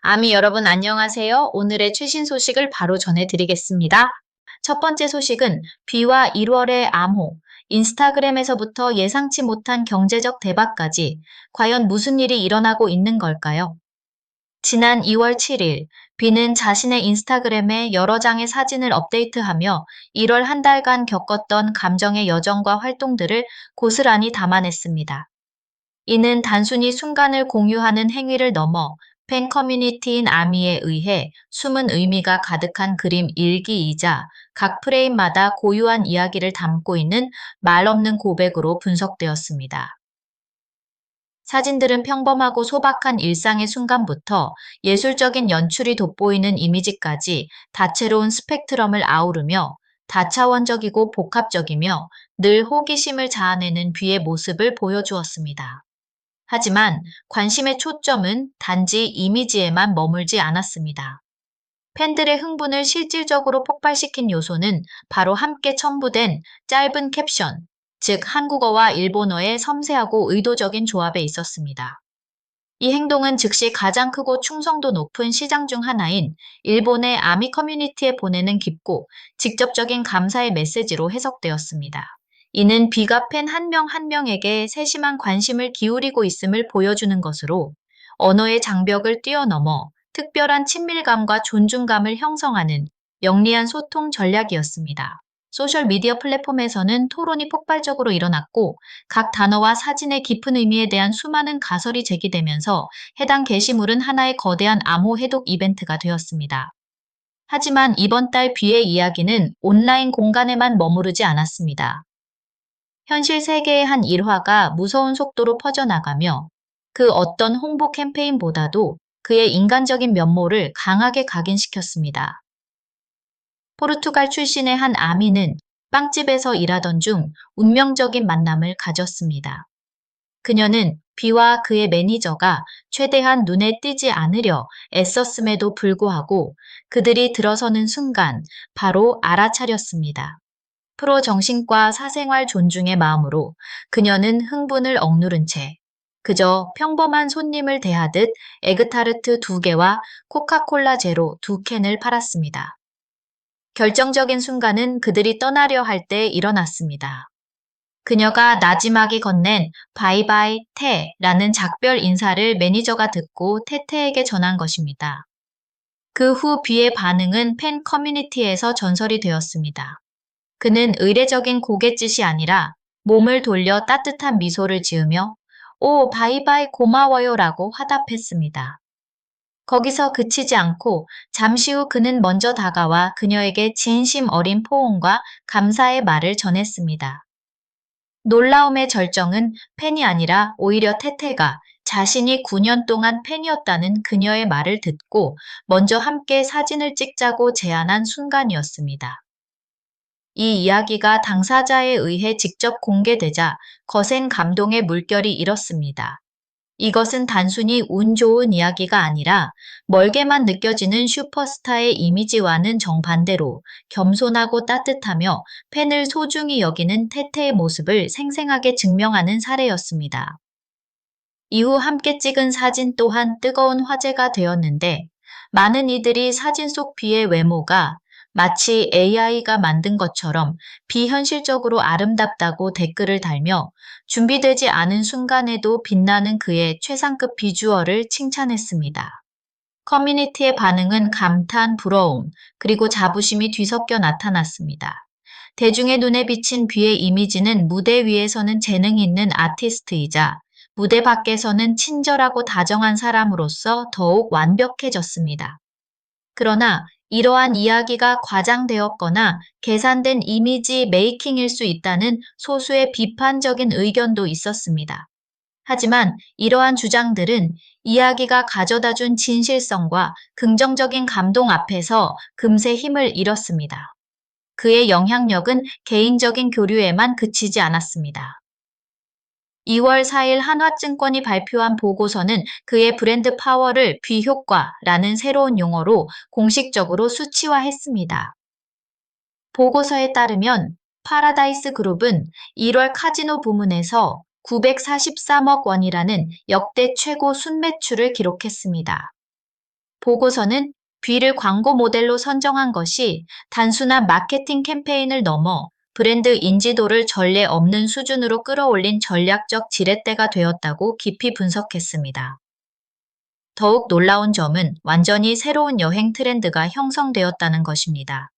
아미 여러분 안녕하세요. 오늘의 최신 소식을 바로 전해드리겠습니다. 첫 번째 소식은 비와 1월의 암호, 인스타그램에서부터 예상치 못한 경제적 대박까지 과연 무슨 일이 일어나고 있는 걸까요? 지난 2월 7일, 비는 자신의 인스타그램에 여러 장의 사진을 업데이트하며 1월 한 달간 겪었던 감정의 여정과 활동들을 고스란히 담아냈습니다. 이는 단순히 순간을 공유하는 행위를 넘어 팬 커뮤니티인 아미에 의해 숨은 의미가 가득한 그림 일기이자 각 프레임마다 고유한 이야기를 담고 있는 말 없는 고백으로 분석되었습니다. 사진들은 평범하고 소박한 일상의 순간부터 예술적인 연출이 돋보이는 이미지까지 다채로운 스펙트럼을 아우르며 다차원적이고 복합적이며 늘 호기심을 자아내는 비의 모습을 보여주었습니다. 하지만 관심의 초점은 단지 이미지에만 머물지 않았습니다. 팬들의 흥분을 실질적으로 폭발시킨 요소는 바로 함께 첨부된 짧은 캡션, 즉 한국어와 일본어의 섬세하고 의도적인 조합에 있었습니다. 이 행동은 즉시 가장 크고 충성도 높은 시장 중 하나인 일본의 아미 커뮤니티에 보내는 깊고 직접적인 감사의 메시지로 해석되었습니다. 이는 비가 팬 한 명 한 명에게 세심한 관심을 기울이고 있음을 보여주는 것으로 언어의 장벽을 뛰어넘어 특별한 친밀감과 존중감을 형성하는 영리한 소통 전략이었습니다. 소셜미디어 플랫폼에서는 토론이 폭발적으로 일어났고 각 단어와 사진의 깊은 의미에 대한 수많은 가설이 제기되면서 해당 게시물은 하나의 거대한 암호 해독 이벤트가 되었습니다. 하지만 이번 달 비의 이야기는 온라인 공간에만 머무르지 않았습니다. 현실 세계의 한 일화가 무서운 속도로 퍼져나가며 그 어떤 홍보 캠페인보다도 그의 인간적인 면모를 강하게 각인시켰습니다. 포르투갈 출신의 한 아미는 빵집에서 일하던 중 운명적인 만남을 가졌습니다. 그녀는 비와 그의 매니저가 최대한 눈에 띄지 않으려 애썼음에도 불구하고 그들이 들어서는 순간 바로 알아차렸습니다. 프로 정신과 사생활 존중의 마음으로 그녀는 흥분을 억누른 채 그저 평범한 손님을 대하듯 에그타르트 2개와 코카콜라 제로 2캔을 팔았습니다. 결정적인 순간은 그들이 떠나려 할 때 일어났습니다. 그녀가 나지막이 건넨 바이바이 태라는 작별 인사를 매니저가 듣고 태태에게 전한 것입니다. 그 후 비의 반응은 팬 커뮤니티에서 전설이 되었습니다. 그는 의례적인 고갯짓이 아니라 몸을 돌려 따뜻한 미소를 지으며 오, 바이바이 고마워요라고 화답했습니다. 거기서 그치지 않고 잠시 후 그는 먼저 다가와 그녀에게 진심 어린 포옹과 감사의 말을 전했습니다. 놀라움의 절정은 팬이 아니라 오히려 태태가 자신이 9년 동안 팬이었다는 그녀의 말을 듣고 먼저 함께 사진을 찍자고 제안한 순간이었습니다. 이 이야기가 당사자에 의해 직접 공개되자 거센 감동의 물결이 일었습니다. 이것은 단순히 운 좋은 이야기가 아니라 멀게만 느껴지는 슈퍼스타의 이미지와는 정반대로 겸손하고 따뜻하며 팬을 소중히 여기는 태태의 모습을 생생하게 증명하는 사례였습니다. 이후 함께 찍은 사진 또한 뜨거운 화제가 되었는데 많은 이들이 사진 속 비의 외모가 마치 AI가 만든 것처럼 비현실적으로 아름답다고 댓글을 달며 준비되지 않은 순간에도 빛나는 그의 최상급 비주얼을 칭찬했습니다. 커뮤니티의 반응은 감탄, 부러움, 그리고 자부심이 뒤섞여 나타났습니다. 대중의 눈에 비친 비의 이미지는 무대 위에서는 재능이 있는 아티스트이자 무대 밖에서는 친절하고 다정한 사람으로서 더욱 완벽해졌습니다. 그러나 이러한 이야기가 과장되었거나 계산된 이미지 메이킹일 수 있다는 소수의 비판적인 의견도 있었습니다. 하지만 이러한 주장들은 이야기가 가져다준 진실성과 긍정적인 감동 앞에서 금세 힘을 잃었습니다. 그의 영향력은 개인적인 교류에만 그치지 않았습니다. 2월 4일 한화증권이 발표한 보고서는 그의 브랜드 파워를 비효과라는 새로운 용어로 공식적으로 수치화했습니다. 보고서에 따르면 파라다이스 그룹은 1월 카지노 부문에서 943억 원이라는 역대 최고 순매출을 기록했습니다. 보고서는 B를 광고 모델로 선정한 것이 단순한 마케팅 캠페인을 넘어 브랜드 인지도를 전례 없는 수준으로 끌어올린 전략적 지렛대가 되었다고 깊이 분석했습니다. 더욱 놀라운 점은 완전히 새로운 여행 트렌드가 형성되었다는 것입니다.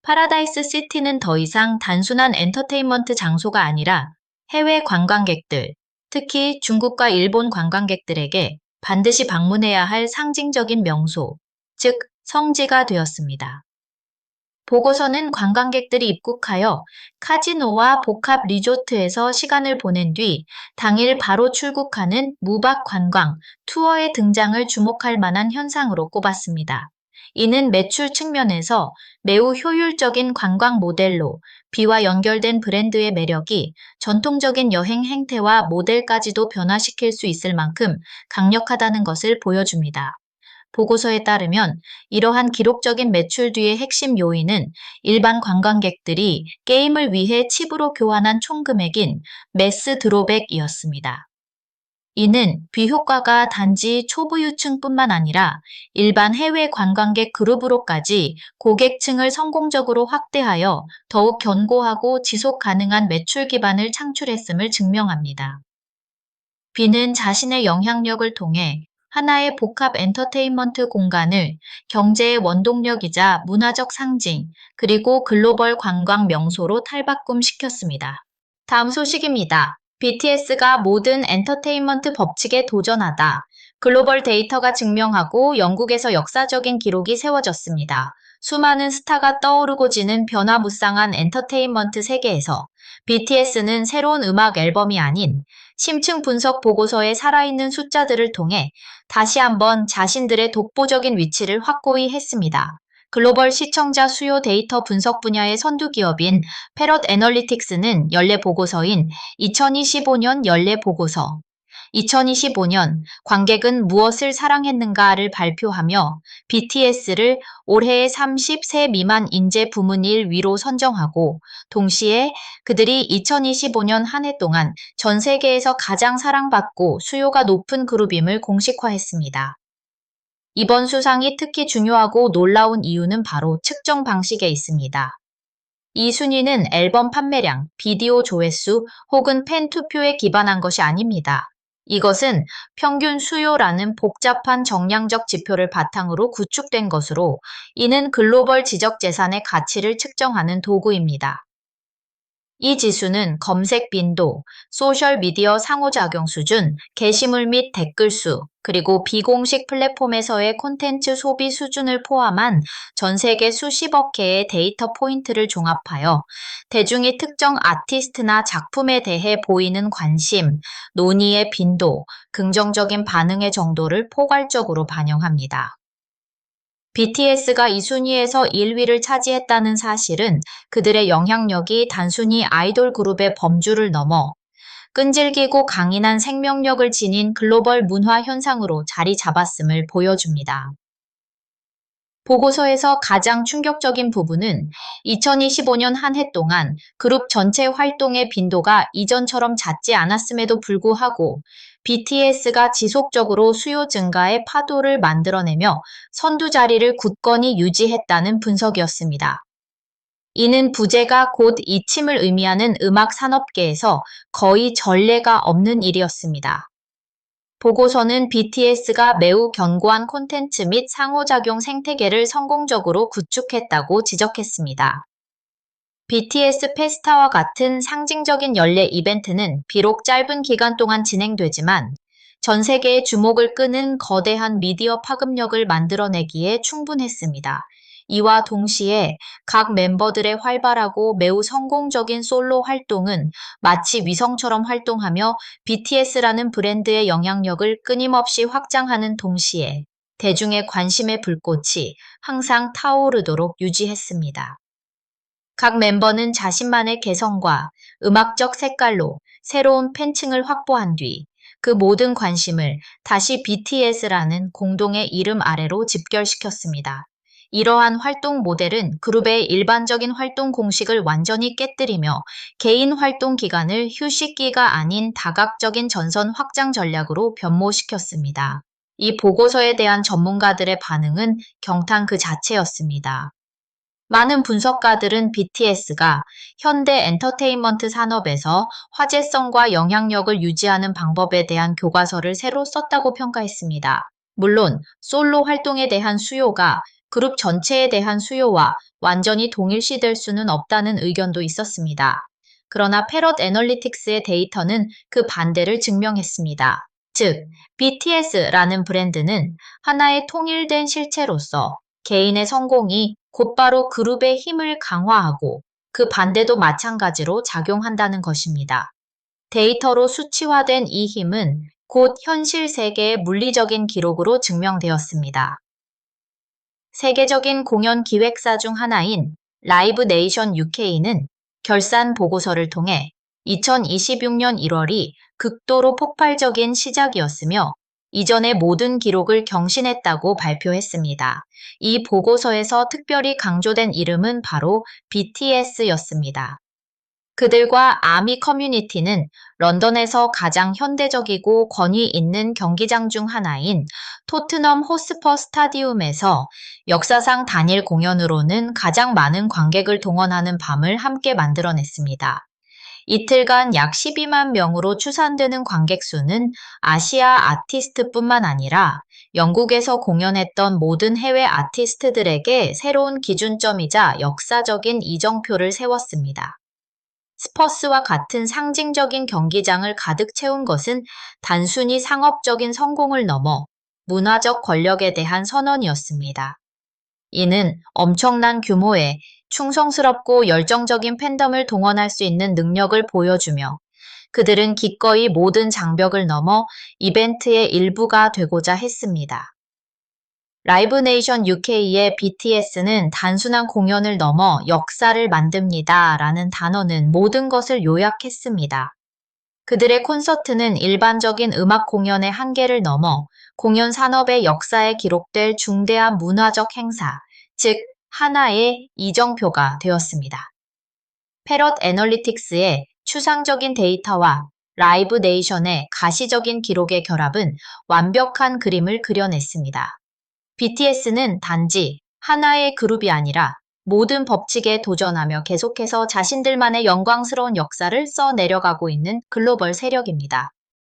파라다이스 시티는 더 이상 단순한 엔터테인먼트 장소가 아니라 해외 관광객들, 특히 중국과 일본 관광객들에게 반드시 방문해야 할 상징적인 명소, 즉 성지가 되었습니다. 보고서는 관광객들이 입국하여 카지노와 복합 리조트에서 시간을 보낸 뒤 당일 바로 출국하는 무박 관광, 투어의 등장을 주목할 만한 현상으로 꼽았습니다. 이는 매출 측면에서 매우 효율적인 관광 모델로 B와 연결된 브랜드의 매력이 전통적인 여행 행태와 모델까지도 변화시킬 수 있을 만큼 강력하다는 것을 보여줍니다. 보고서에 따르면 이러한 기록적인 매출 뒤의 핵심 요인은 일반 관광객들이 게임을 위해 칩으로 교환한 총 금액인 매스 드로백이었습니다. 이는 비효과가 단지 초보 유층뿐만 아니라 일반 해외 관광객 그룹으로까지 고객층을 성공적으로 확대하여 더욱 견고하고 지속 가능한 매출 기반을 창출했음을 증명합니다. B는 자신의 영향력을 통해 하나의 복합 엔터테인먼트 공간을 경제의 원동력이자 문화적 상징, 그리고 글로벌 관광 명소로 탈바꿈시켰습니다. 다음 소식입니다. BTS가 모든 엔터테인먼트 법칙에 도전하다. 글로벌 데이터가 증명하고 영국에서 역사적인 기록이 세워졌습니다. 수많은 스타가 떠오르고 지는 변화무쌍한 엔터테인먼트 세계에서 BTS는 새로운 음악 앨범이 아닌 심층 분석 보고서의 살아있는 숫자들을 통해 다시 한번 자신들의 독보적인 위치를 확고히 했습니다. 글로벌 시청자 수요 데이터 분석 분야의 선두 기업인 패럿 애널리틱스는 연례 보고서인 2025년 연례 보고서 2025년 관객은 무엇을 사랑했는가를 발표하며 BTS를 올해의 30세 미만 인재 부문 1위로 선정하고 동시에 그들이 2025년 한 해 동안 전 세계에서 가장 사랑받고 수요가 높은 그룹임을 공식화했습니다. 이번 수상이 특히 중요하고 놀라운 이유는 바로 측정 방식에 있습니다. 이 순위는 앨범 판매량, 비디오 조회수 혹은 팬 투표에 기반한 것이 아닙니다. 이것은 평균 수요라는 복잡한 정량적 지표를 바탕으로 구축된 것으로 이는 글로벌 지적 재산의 가치를 측정하는 도구입니다. 이 지수는 검색 빈도, 소셜미디어 상호작용 수준, 게시물 및 댓글 수, 그리고 비공식 플랫폼에서의 콘텐츠 소비 수준을 포함한 전 세계 수십억 개의 데이터 포인트를 종합하여 대중이 특정 아티스트나 작품에 대해 보이는 관심, 논의의 빈도, 긍정적인 반응의 정도를 포괄적으로 반영합니다. BTS가 이 순위에서 1위를 차지했다는 사실은 그들의 영향력이 단순히 아이돌 그룹의 범주를 넘어 끈질기고 강인한 생명력을 지닌 글로벌 문화 현상으로 자리 잡았음을 보여줍니다. 보고서에서 가장 충격적인 부분은 2025년 한 해 동안 그룹 전체 활동의 빈도가 이전처럼 잦지 않았음에도 불구하고 BTS가 지속적으로 수요 증가의 파도를 만들어내며 선두 자리를 굳건히 유지했다는 분석이었습니다. 이는 부재가 곧 이침을 의미하는 음악 산업계에서 거의 전례가 없는 일이었습니다. 보고서는 BTS가 매우 견고한 콘텐츠 및 상호작용 생태계를 성공적으로 구축했다고 지적했습니다. BTS 페스타와 같은 상징적인 연례 이벤트는 비록 짧은 기간 동안 진행되지만 전 세계의 주목을 끄는 거대한 미디어 파급력을 만들어내기에 충분했습니다. 이와 동시에 각 멤버들의 활발하고 매우 성공적인 솔로 활동은 마치 위성처럼 활동하며 BTS라는 브랜드의 영향력을 끊임없이 확장하는 동시에 대중의 관심의 불꽃이 항상 타오르도록 유지했습니다. 각 멤버는 자신만의 개성과 음악적 색깔로 새로운 팬층을 확보한 뒤 그 모든 관심을 다시 BTS라는 공동의 이름 아래로 집결시켰습니다. 이러한 활동 모델은 그룹의 일반적인 활동 공식을 완전히 깨뜨리며 개인 활동 기간을 휴식기가 아닌 다각적인 전선 확장 전략으로 변모시켰습니다. 이 보고서에 대한 전문가들의 반응은 경탄 그 자체였습니다. 많은 분석가들은 BTS가 현대 엔터테인먼트 산업에서 화제성과 영향력을 유지하는 방법에 대한 교과서를 새로 썼다고 평가했습니다. 물론 솔로 활동에 대한 수요가 그룹 전체에 대한 수요와 완전히 동일시될 수는 없다는 의견도 있었습니다. 그러나 패럿 애널리틱스의 데이터는 그 반대를 증명했습니다. 즉, BTS라는 브랜드는 하나의 통일된 실체로서 개인의 성공이 곧바로 그룹의 힘을 강화하고 그 반대도 마찬가지로 작용한다는 것입니다. 데이터로 수치화된 이 힘은 곧 현실 세계의 물리적인 기록으로 증명되었습니다. 세계적인 공연 기획사 중 하나인 라이브 네이션 UK는 결산 보고서를 통해 2026년 1월이 극도로 폭발적인 시작이었으며 이전의 모든 기록을 경신했다고 발표했습니다. 이 보고서에서 특별히 강조된 이름은 바로 BTS였습니다. 그들과 아미 커뮤니티는 런던에서 가장 현대적이고 권위 있는 경기장 중 하나인 토트넘 호스퍼 스타디움에서 역사상 단일 공연으로는 가장 많은 관객을 동원하는 밤을 함께 만들어냈습니다. 이틀간 약 12만 명으로 추산되는 관객 수는 아시아 아티스트뿐만 아니라 영국에서 공연했던 모든 해외 아티스트들에게 새로운 기준점이자 역사적인 이정표를 세웠습니다. 스퍼스와 같은 상징적인 경기장을 가득 채운 것은 단순히 상업적인 성공을 넘어 문화적 권력에 대한 선언이었습니다. 이는 엄청난 규모의 충성스럽고 열정적인 팬덤을 동원할 수 있는 능력을 보여주며 그들은 기꺼이 모든 장벽을 넘어 이벤트의 일부가 되고자 했습니다. 라이브 네이션 UK의 BTS는 단순한 공연을 넘어 역사를 만듭니다 라는 단어는 모든 것을 요약했습니다. 그들의 콘서트는 일반적인 음악 공연의 한계를 넘어 공연 산업의 역사에 기록될 중대한 문화적 행사, 즉 하나의 이정표가 되었습니다. 패럿 애널리틱스의 추상적인 데이터와 라이브 네이션의 가시적인 기록의 결합은 완벽한 그림을 그려냈습니다. BTS는 단지 하나의 그룹이 아니라 모든 법칙에 도전하며 계속해서 자신들만의 영광스러운 역사를 써내려가고 있는 글로벌 세력입니다.